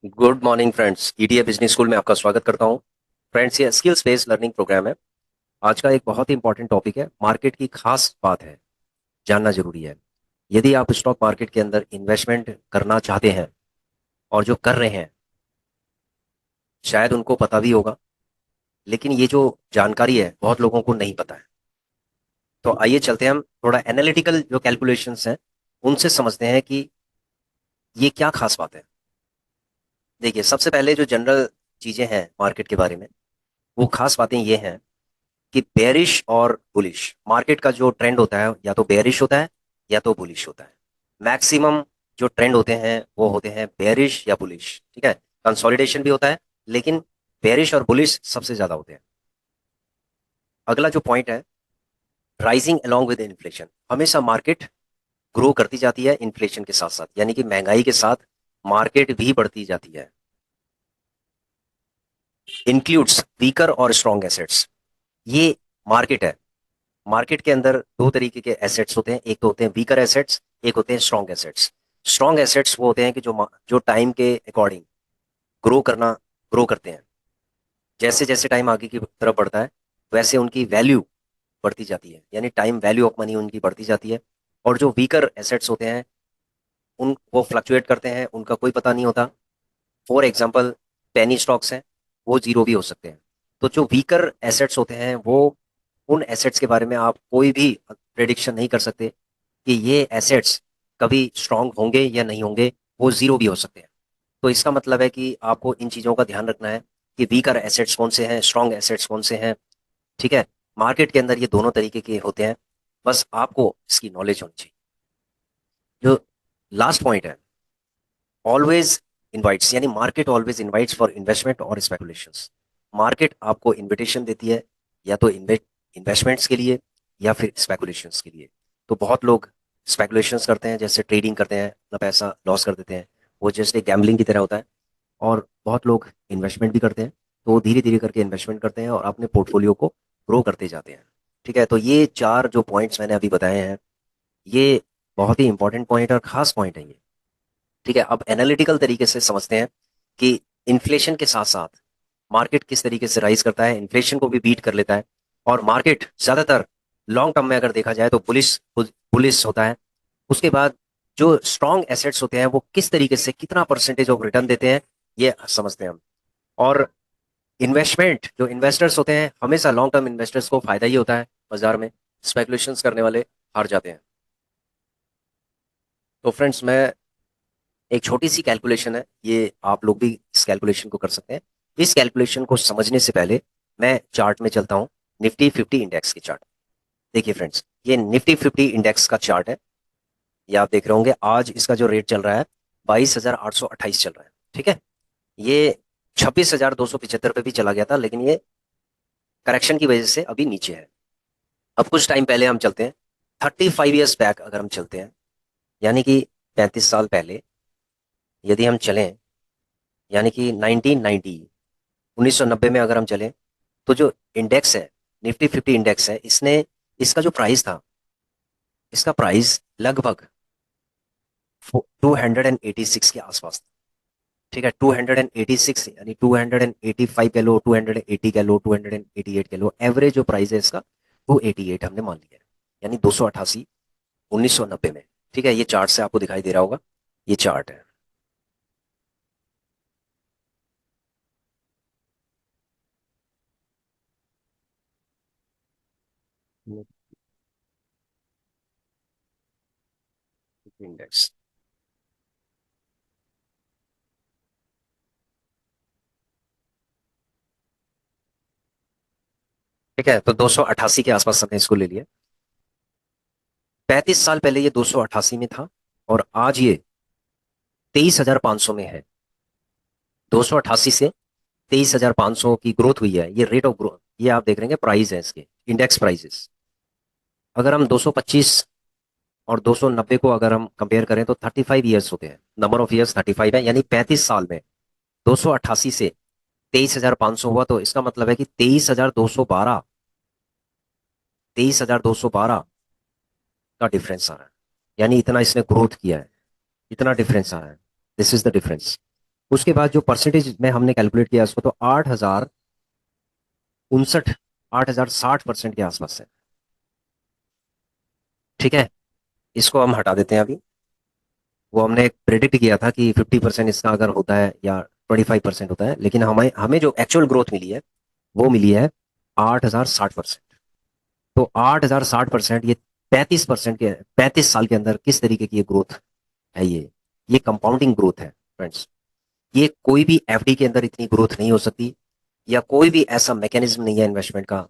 Good morning friends, ETA business school में आपका स्वागत करता हूं। फ्रेंड्स, ये स्किल्स बेस्ड लर्निंग प्रोग्राम है। आज का एक बहुत ही इंपॉर्टेंट टॉपिक है, मार्केट की खास बात है, जानना जरूरी है। यदि आप स्टॉक मार्केट के अंदर इन्वेस्टमेंट करना चाहते हैं और जो कर रहे हैं, शायद उनको पता भी होगा, लेकिन ये जो जानकारी है बहुत लोगों को नहीं पता है। तो आइए चलते हैं, हम थोड़ा एनालिटिकल जो कैलकुलेशंस हैं उनसे समझते हैं कि ये क्या खास बात है। देखिए, सबसे पहले जो जनरल चीजें हैं मार्केट के बारे में, वो खास बातें ये हैं कि बेरिश और बुलिश मार्केट का जो ट्रेंड होता है, या तो बेरिश होता है या तो बुलिश होता है। मैक्सिमम जो ट्रेंड होते हैं वो होते हैं बेरिश या बुलिश, ठीक है। कंसोलिडेशन भी होता है, लेकिन बेरिश और बुलिश सबसे ज्यादा होते हैं। अगला जो पॉइंट है, राइजिंग अलोंग विद इन्फ्लेशन, हमेशा मार्केट ग्रो करती जाती है इन्फ्लेशन के साथ साथ, यानी कि महंगाई के साथ मार्केट भी बढ़ती जाती है। इंक्लूड्स वीकर और स्ट्रॉन्ग एसेट्स, ये मार्केट है। मार्केट के अंदर दो तरीके के एसेट्स होते हैं, एक तो होते हैं वीकर एसेट्स, एक होते हैं स्ट्रॉन्ग एसेट्स। स्ट्रॉन्ग एसेट्स वो होते हैं कि जो टाइम के अकॉर्डिंग ग्रो करना ग्रो करते हैं। जैसे जैसे टाइम आगे की तरफ बढ़ता है, वैसे उनकी वैल्यू बढ़ती जाती है, यानी टाइम वैल्यू ऑफ मनी उनकी बढ़ती जाती है। और जो वीकर एसेट्स होते हैं, उन वो फ्लक्चुएट करते हैं, उनका कोई पता नहीं होता। फॉर एग्जाम्पल, पेनी स्टॉक्स हैं, वो जीरो भी हो सकते हैं। तो जो वीकर एसेट्स होते हैं, वो उन एसेट्स के बारे में आप कोई भी प्रेडिक्शन नहीं कर सकते कि ये एसेट्स कभी स्ट्रांग होंगे या नहीं होंगे, वो जीरो भी हो सकते हैं। तो इसका मतलब है कि आपको इन चीज़ों का ध्यान रखना है कि वीकर एसेट्स कौन से हैं, स्ट्रांग एसेट्स कौन से हैं, ठीक है। मार्केट के अंदर ये दोनों तरीके के होते हैं, बस आपको इसकी नॉलेज होनी चाहिए। जो लास्ट पॉइंट है, ऑलवेज इनवाइट्स, यानी market always invites for investment और स्पेकुलेशंस। मार्केट आपको इनविटेशन देती है, या तो इन्वेस्टमेंट्स के लिए या फिर स्पेकुलेशंस के लिए। तो बहुत लोग स्पेकुलेशंस करते हैं, जैसे ट्रेडिंग करते हैं, अपना पैसा लॉस कर देते हैं, वो जस्ट एक गैम्बलिंग की तरह होता है। और बहुत लोग इन्वेस्टमेंट भी करते हैं, तो वो धीरे धीरे करके इन्वेस्टमेंट करते हैं और अपने पोर्टफोलियो को ग्रो करते जाते हैं, ठीक है। तो ये चार जो पॉइंट्स मैंने अभी बताए हैं, ये बहुत ही इंपॉर्टेंट पॉइंट और खास पॉइंट है ये, ठीक है। अब एनालिटिकल तरीके से समझते हैं कि इन्फ्लेशन के साथ साथ मार्केट किस तरीके से राइज करता है, इन्फ्लेशन को भी बीट कर लेता है। और मार्केट ज्यादातर लॉन्ग टर्म में अगर देखा जाए तो बुलिश बुलिश होता है। उसके बाद जो स्ट्रॉन्ग एसेट्स होते हैं, वो किस तरीके से कितना परसेंटेज ऑफ रिटर्न देते हैं, ये समझते हैं हम। और इन्वेस्टमेंट, जो इन्वेस्टर्स होते हैं, हमेशा लॉन्ग टर्म इन्वेस्टर्स को फायदा ही होता है बाजार में। स्पेकुलेशंस करने वाले हार जाते हैं। तो फ्रेंड्स, मैं एक छोटी सी कैलकुलेशन है, ये आप लोग भी इस कैलकुलेशन को कर सकते हैं। इस कैलकुलेशन को समझने से पहले मैं चार्ट में चलता हूँ, निफ्टी 50 इंडेक्स के चार्ट। देखिए फ्रेंड्स, ये निफ्टी 50 इंडेक्स का चार्ट है। ये आप देख रहे होंगे, आज इसका जो रेट चल रहा है 22,828 चल रहा है, ठीक है। ये 26,275 पे भी चला गया था, लेकिन ये करेक्शन की वजह से अभी नीचे है। अब कुछ टाइम पहले हम चलते हैं, 35 ईयर्स बैक अगर हम चलते हैं, यानी कि 35 साल पहले यदि हम चलें, यानी कि 1990, 1990 में अगर हम चलें, तो जो इंडेक्स है, निफ्टी 50 इंडेक्स है, इसने इसका जो प्राइस था, इसका प्राइस लगभग 286 के आसपास था, ठीक है। 286, यानी 285 कह लो, 280 कह लो, 288 कह लो, एवरेज जो प्राइस है इसका 288 हमने मान लिया है, यानी 288 1990 में, ठीक है। ये चार्ट से आपको दिखाई दे रहा होगा, ये चार्ट है। इंडेक्स, ठीक है। तो 288 के आसपास हमने इसको ले लिया। 35 साल पहले ये 288 में था, और आज ये 23,500 में है। 288 से 23,500 की ग्रोथ हुई है, ये रेट ऑफ ग्रोथ, ये आप देख रहे हैं, प्राइस है इसके, इंडेक्स प्राइसेस। अगर हम 225 और 290 को अगर हम कंपेयर करें, तो 35 ईयर्स होते हैं, नंबर ऑफ ईयर्स 35 है, यानी 35 साल में 288 से 23,500 हुआ, तो इसका मतलब है कि 23,212, 23,212 का डिफरेंस आ रहा है, यानी इतना इसने ग्रोथ किया है, इतना डिफरेंस आ रहा है। This is the difference. उसके बाद जो परसेंटेज में हमने कैलकुलेट किया उसको, तो 8,059, 8,060% के आसपास है। ठीक है, इसको हम हटा देते हैं अभी। वो हमने प्रेडिक्ट किया था कि 50% इसका अगर होता है या 25% होता है, लेकिन हमें हमें जो एक्चुअल ग्रोथ मिली है वो मिली है 8,060%। तो 8,060%, ये 35% के 35 साल के अंदर किस तरीके की ये ग्रोथ है, ये कंपाउंडिंग ग्रोथ है फ्रेंड्स। ये कोई भी एफडी के अंदर इतनी ग्रोथ नहीं हो सकती, या कोई भी ऐसा मैकेनिज्म नहीं है इन्वेस्टमेंट का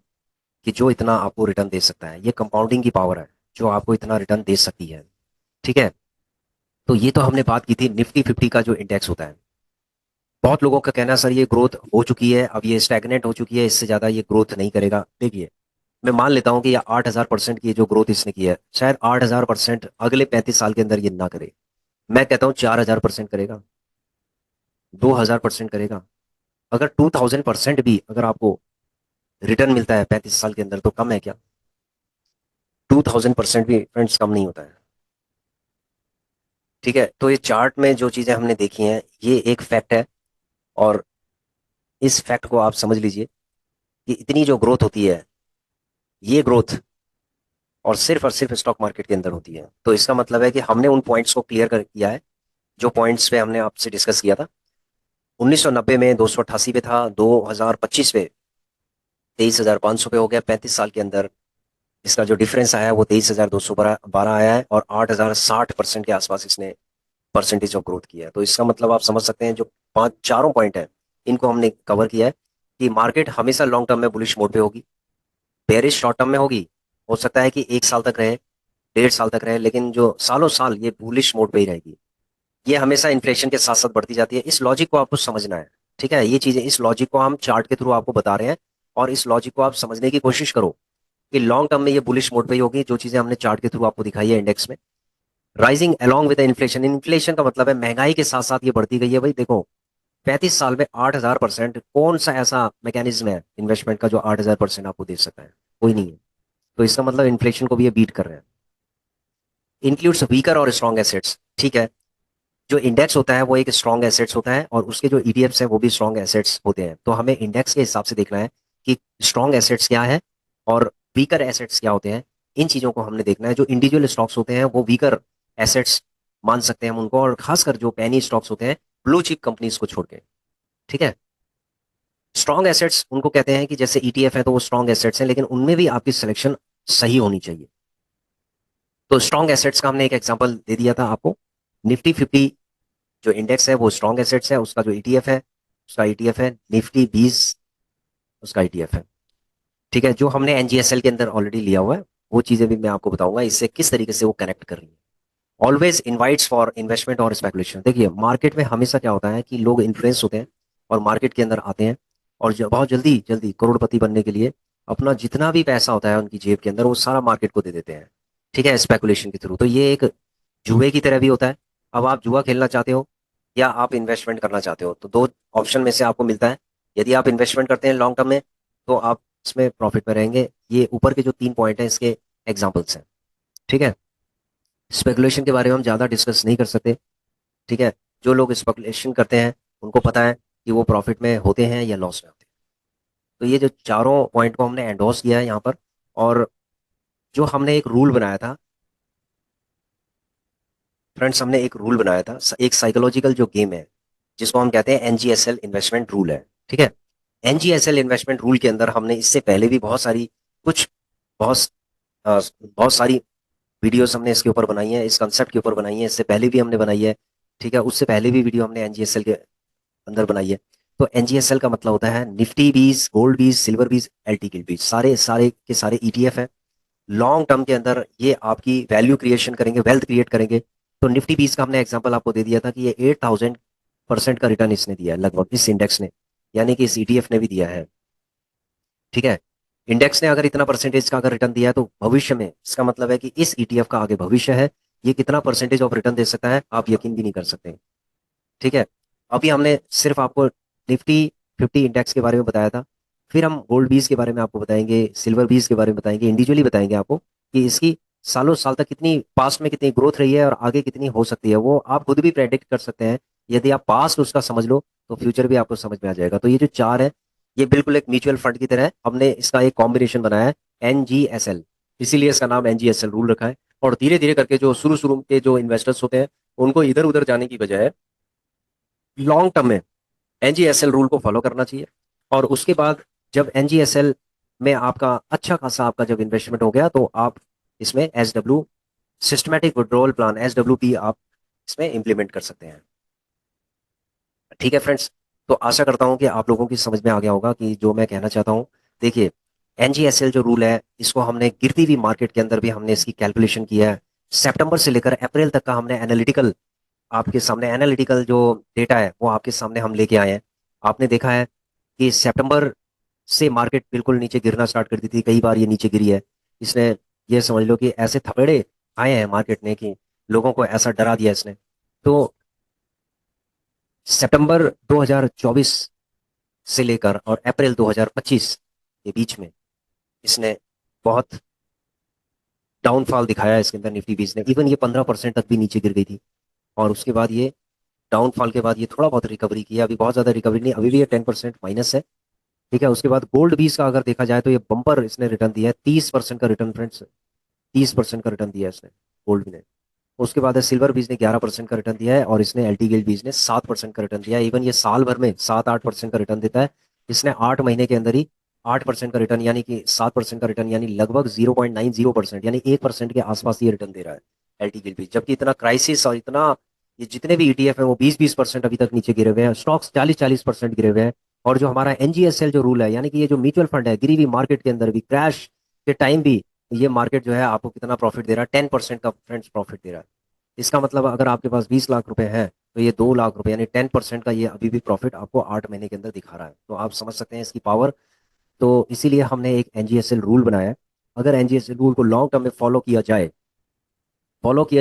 कि जो इतना आपको रिटर्न दे सकता है। ये कंपाउंडिंग की पावर है जो आपको इतना रिटर्न दे सकती है। ठीक है, तो ये तो हमने बात की थी निफ्टी 50 का जो इंडेक्स होता है। बहुत लोगों का कहना है सर ये ग्रोथ हो चुकी है, अब ये स्टैग्नेट हो चुकी है, इससे ज्यादा ये ग्रोथ नहीं करेगा। देखिए, मैं मान लेता हूं कि ये 8,000% की जो ग्रोथ इसने की है, शायद 8,000% अगले 35 साल के अंदर ये ना करे। मैं कहता हूँ 4,000% करेगा, 2,000% करेगा। अगर 2,000% भी अगर आपको रिटर्न मिलता है 35 साल के अंदर, तो कम है क्या? 2,000% भी फ्रेंड्स कम नहीं होता है। ठीक है, तो ये चार्ट में जो चीजें हमने देखी हैं ये एक फैक्ट है, और इस फैक्ट को आप समझ लीजिए कि इतनी जो ग्रोथ होती है, ये ग्रोथ और सिर्फ स्टॉक मार्केट के अंदर होती है। तो इसका मतलब है कि हमने उन पॉइंट्स को क्लियर कर किया है जो पॉइंट्स पे हमने आपसे डिस्कस किया था। 1990 में 288 पे था, 2025 पे 23,500 पे हो गया 35 साल के अंदर। इसका जो डिफरेंस आया है वो 23,212 आया है, और 8,060% के आसपास इसने परसेंटेज ऑफ ग्रोथ किया है। तो इसका मतलब आप समझ सकते हैं जो पांच चारों पॉइंट है, इनको हमने कवर किया है कि मार्केट हमेशा लॉन्ग टर्म में बुलिश मोड पे होगी, बेरिश शॉर्ट टर्म में होगी। हो सकता है कि 1 साल तक रहे, 1.5 साल तक रहे, लेकिन जो सालों साल ये बुलिश मोड पे ही रहेगी। ये हमेशा इन्फ्लेशन के साथ साथ बढ़ती जाती है। इस लॉजिक को आपको समझना है। ठीक है, ये चीजें, इस लॉजिक को हम चार्ट के थ्रू आपको बता रहे हैं, और इस लॉजिक को आप समझने की कोशिश करो कि लॉन्ग टर्म में ये बुलिश मोड पे ही होगी। जो चीजें हमने चार्ट के थ्रू आपको दिखाई है इंडेक्स में, rising along with inflation. Inflation का मतलब है महंगाई के साथ साथ ये बढ़ती गई है। भाई देखो, 35 साल में 8,000%, कौन सा ऐसा मैकेनिज्म है इन्वेस्टमेंट का जो 8,000% आपको दे सकता है? कोई नहीं है। तो इसका मतलब इन्फ्लेशन को भी ये बीट कर रहे हैं। इंक्लूड्स वीकर और स्ट्रॉन्ग एसेट्स। ठीक है, जो इंडेक्स होता है वो एक स्ट्रॉन्ग एसेट्स होता है, और उसके जो ईटीएफ्स हैं वो भी स्ट्रॉन्ग एसेट्स होते हैं। तो हमें इंडेक्स के हिसाब से देखना है कि स्ट्रॉन्ग एसेट्स क्या है और वीकर एसेट्स क्या होते हैं। इन चीजों को हमने देखना है। जो इंडिविजुअल स्टॉक्स होते हैं वो वीकर एसेट्स मान सकते हैं हम उनको, और खासकर जो पेनी स्टॉक्स होते हैं ब्लू चिप कंपनीज को छोड़ के। ठीक है, स्ट्रॉन्ग एसेट्स उनको कहते हैं कि जैसे ईटीएफ है तो वो स्ट्रॉन्ग एसेट्स हैं, लेकिन उनमें भी आपकी सिलेक्शन सही होनी चाहिए। तो स्ट्रॉन्ग एसेट्स का हमने एक एग्जांपल दे दिया था आपको। निफ्टी 50 जो इंडेक्स है वो स्ट्रॉन्ग एसेट्स है, उसका जो ईटीएफ है, उसका ईटीएफ है निफ्टी 20, उसका ईटीएफ है। ठीक है, जो हमने एनजीएसएल के अंदर ऑलरेडी लिया हुआ है, वो चीजें भी मैं आपको बताऊंगा इससे किस तरीके से वो कनेक्ट कर रही है। ऑलवेज इनवाइट्स फॉर इन्वेस्टमेंट और स्पेकुलेशन। देखिए, मार्केट में हमेशा क्या होता है कि लोग इन्फ्लुएंस होते हैं और मार्केट के अंदर आते हैं, और बहुत जल्दी जल्दी करोड़पति बनने के लिए अपना जितना भी पैसा होता है उनकी जेब के अंदर वो सारा मार्केट को दे देते हैं। ठीक है, स्पेकुलेशन के थ्रू। तो ये एक जुए की तरह भी होता है। अब आप जुआ खेलना चाहते हो या आप इन्वेस्टमेंट करना चाहते हो, तो दो ऑप्शन में से आपको मिलता है। यदि आप इन्वेस्टमेंट करते हैं लॉन्ग टर्म में, तो आप इसमें प्रॉफिट में रहेंगे। ये ऊपर के जो 3 पॉइंट हैं इसके एग्जाम्पल्स हैं। ठीक है, स्पेकुलेशन के बारे में हम ज़्यादा डिस्कस नहीं कर सकते। ठीक है, जो लोग स्पेकुलेशन करते हैं उनको पता है कि वो प्रॉफिट में होते हैं या लॉस में होते हैं। तो ये जो चारों पॉइंट को हमने एंडोर्स किया है यहाँ पर। और जो हमने एक रूल बनाया था फ्रेंड्स, हमने एक रूल बनाया था, एक साइकोलॉजिकल जो गेम है जिसको हम कहते हैं एनजीएसएल इन्वेस्टमेंट रूल है। ठीक है, एनजीएसएल इन्वेस्टमेंट रूल के अंदर हमने इससे पहले भी बहुत सारी कुछ बहुत बहुत सारी वीडियोस हमने इसके ऊपर बनाई है, इस कंसेप्ट के ऊपर बनाई है। इससे पहले भी हमने बनाई है। ठीक है, उससे पहले भी वीडियो हमने एनजीएसएल के अंदर बनाई है। तो एनजीएसएल का मतलब होता है निफ्टी बीस, गोल्ड बीस, सिल्वर बीस, एलटी गिल्ड बीस, सारे सारे के सारे ईटीएफ है। लॉन्ग टर्म के अंदर ये आपकी वैल्यू क्रिएशन करेंगे, वेल्थ क्रिएट करेंगे। तो निफ्टी बीस का हमने एग्जांपल आपको दे दिया था कि ये 8,000% का रिटर्न इसने दिया है लगभग, इस इंडेक्स ने, यानी कि इस ईटीएफ ने भी दिया है। ठीक है, इंडेक्स ने अगर इतना परसेंटेज का अगर रिटर्न दिया है, तो भविष्य में इसका मतलब है कि इस ईटीएफ का आगे भविष्य है। ये कितना परसेंटेज ऑफ रिटर्न दे सकता है आप यकीन भी नहीं कर सकते। ठीक है, अभी हमने सिर्फ आपको निफ्टी 50 इंडेक्स के बारे में बताया था। फिर हम गोल्ड बीस के बारे में आपको बताएंगे, सिल्वर बीस के बारे में बताएंगे, इंडिविजुअली बताएंगे आपको कि इसकी सालों साल तक कितनी पास्ट में कितनी ग्रोथ रही है और आगे कितनी हो सकती है। वो आप खुद भी प्रेडिक्ट कर सकते हैं यदि आप पास्ट उसका समझ लो तो फ्यूचर भी आपको समझ में आ जाएगा। तो ये जो चार है, ये बिल्कुल एक म्यूचुअल फंड की तरह है। हमने इसका एक कॉम्बिनेशन बनाया है, NGSL, इसीलिए इसका नाम NGSL रूल रखा है। और धीरे धीरे करके जो शुरू शुरू के जो इन्वेस्टर्स होते हैं, उनको इधर उधर जाने की बजाय लॉन्ग टर्म में NGSL रूल को फॉलो करना चाहिए। और उसके बाद जब NGSL में आपका अच्छा खासा आपका जब इन्वेस्टमेंट हो गया, तो आप इसमें SW, systematic withdrawal plan, SWP, आप इसमें इंप्लीमेंट कर सकते हैं। ठीक है फ्रेंड्स, तो आशा करता हूं कि आप लोगों की समझ में आ गया होगा कि जो मैं कहना चाहता हूं। देखिए, NGSL जो रूल है, इसको हमने गिरती हुई मार्केट के अंदर भी हमने इसकी कैलकुलेशन किया है। सितंबर से लेकर अप्रैल तक का हमने एनालिटिकल, आपके सामने एनालिटिकल जो डेटा है वो आपके सामने हम लेके आए हैं। आपने देखा है कि सितंबर से मार्केट बिल्कुल नीचे गिरना स्टार्ट कर दी थी, कई बार ये नीचे गिरी है। इसने, ये समझ लो कि ऐसे थपेड़े आए हैं मार्केट ने कि लोगों को ऐसा डरा दिया इसने। तो सितंबर 2024 से लेकर और अप्रैल 2025 के बीच में इसने बहुत डाउनफॉल दिखाया है। इसके अंदर निफ्टी बीस ने, इवन ये 15% तक भी नीचे गिर गई थी। और उसके बाद ये डाउनफॉल के बाद ये थोड़ा बहुत रिकवरी किया, अभी बहुत ज्यादा रिकवरी नहीं, अभी भी ये 10% माइनस है। ठीक है, उसके बाद गोल्ड बीस का अगर देखा जाए तो ये बम्पर इसने रिटर्न दिया है, 30% का रिटर्न फ्रेंड्स, 30% का रिटर्न दिया है इसने, गोल्ड ने। उसके बाद है सिल्वर बीज ने 11% का रिटर्न दिया है, और इसने एलटी गिल्ड बीज ने 7% का रिटर्न दिया है। इवन ये साल भर में 7-8% का रिटर्न देता है। इसने 8 महीने के अंदर ही 8% का रिटर्न, यानी कि 7% का रिटर्न, यानी लगभग 0.90%, यानी 1% के आसपास ये रिटर्न दे रहा है एलटी गिल्ड बीज। जबकि इतना क्राइसिस और इतना, ये जितने भी ईटीएफ है वो 20-20% अभी तक नीचे गिरे हुए हैं, स्टॉक्स 40-40% गिरे हुए हैं। और जो हमारा NGSL जो रूल है, यानी कि ये जो म्यूचुअल फंड है, गिरी हुई मार्केट के अंदर भी, क्रैश के टाइम भी, ये मार्केट जो है आपको कितना प्रॉफिट दे रहा है, 10% का फ्रेंड्स प्रॉफिट दे रहा है। इसका मतलब अगर आपके पास 20 लाख रुपए हैं, तो ये 2 लाख रुपए, यानी 10% का ये अभी भी प्रॉफिट आपको 8 महीने के अंदर दिखा रहा है। तो आप समझ सकते हैं इसकी पावर। तो इसीलिए हमने एक NGSL रूल बनाया है। अगर NGSL रूल को लॉन्ग टर्म में फॉलो किया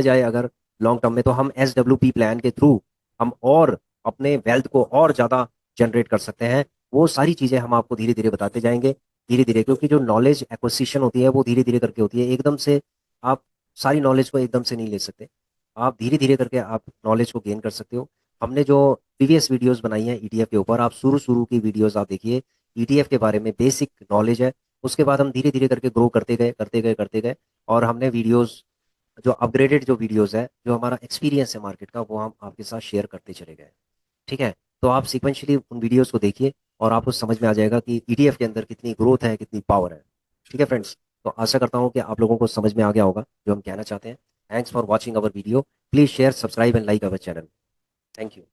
जाए अगर लॉन्ग टर्म में, तो हम SWP प्लान के थ्रू हम और अपने वेल्थ को और ज़्यादा जनरेट कर सकते हैं। वो सारी चीज़ें हम आपको धीरे धीरे बताते जाएंगे, धीरे धीरे, क्योंकि जो नॉलेज एक्विजिशन होती है वो धीरे धीरे करके होती है। एकदम से आप सारी नॉलेज को एकदम से नहीं ले सकते, आप धीरे धीरे करके आप नॉलेज को गेन कर सकते हो। हमने जो प्रीवियस वीडियोस बनाई हैं ईटीएफ के ऊपर, आप शुरू शुरू की वीडियोस आप देखिए, ईटीएफ के बारे में बेसिक नॉलेज है। उसके बाद हम धीरे धीरे करके ग्रो करते गए करते गए करते गए, और हमने वीडियोस, जो अपग्रेडेड जो वीडियोस है, जो हमारा एक्सपीरियंस है मार्केट का, वो हम आपके साथ शेयर करते चले गए। ठीक है, तो आप सिक्वेंशली उन वीडियोस को देखिए और आपको समझ में आ जाएगा कि ईटीएफ के अंदर कितनी ग्रोथ है, कितनी पावर है। ठीक है फ्रेंड्स, तो आशा करता हूँ कि आप लोगों को समझ में आ गया होगा जो हम कहना चाहते हैं। Thanks for watching our video, please share, subscribe and like our channel. Thank you.